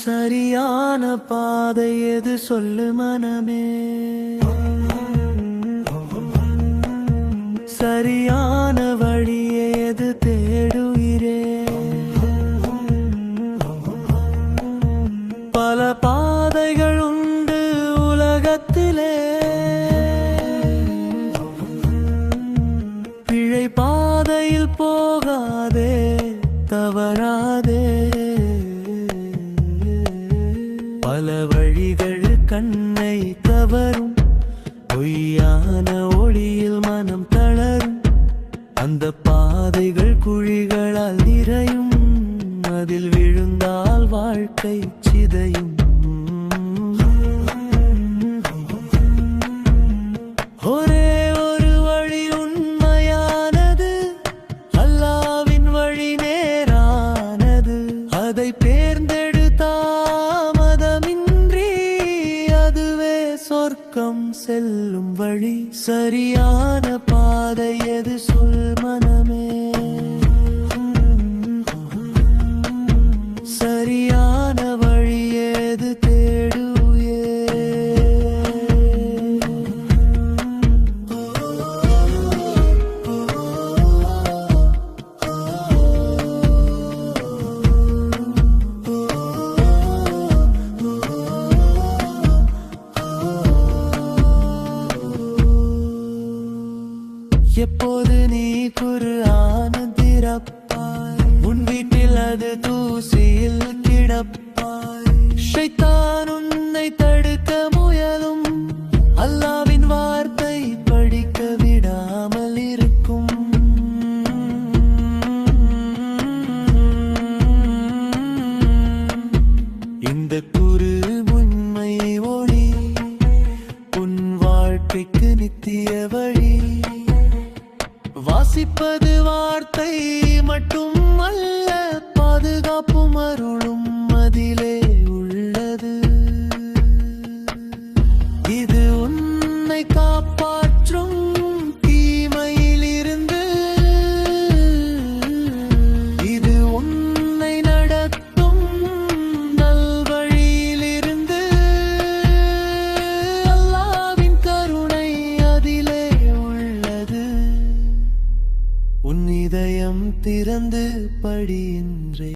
சரியான பாதை எது சொல்லு மனமே, சரியான வழியே எது தேடுகிறே. பல பாதைகள் உண்டு உலகத்திலே, பிழை பாதையில் போகாதே, தவறாதே. பல வழிகள் கண்ணை கவரும், பொய்யான ஒளியில் மனம் தளரும். அந்த பாதைகள் குழிகளால் நிறையும், அதில் விழுந்தால் வாழ்க்கை சிதையும். ஒரே ஒரு வழி உண்மையானது, அல்லாஹ்வின் வழி நேரானது. அதை தேர்ந்தெடுத்தாமதமின்றி அதுவே சொர்க்கம் செல்லும் வழி. சரியான பாதை எது சொல் மனமே, சரியான வழி ஏது தேடுயே. எப்போது நீ குர்ஆன் திறப்பாய், உன் வீட்டில் அது தூசியில் கிடப்பாய். ஷைத்தான் உன்னை தடுக்க முயலும், அல்லாஹ்வின் வார்த்தை படிக்க விடாமல் இருக்கும். இந்த குரு உண்மை ஒளி உன் வாழ்க்கைக்கு நித்திய வழி. வாசிப்பது வார்த்தை மட்டும் அல்ல, பாதுகாப்பும் அருளும் அதிலே உள்ளது. இது உன்னை காப்பாற்றும் தீமையிலிருந்து, இது உன்னை நடத்தும் நல்வழியிலிருந்து. அல்லாஹ்வின் கருணை அதிலே உள்ளது. உன் இதயம் திறந்து படியின்றே.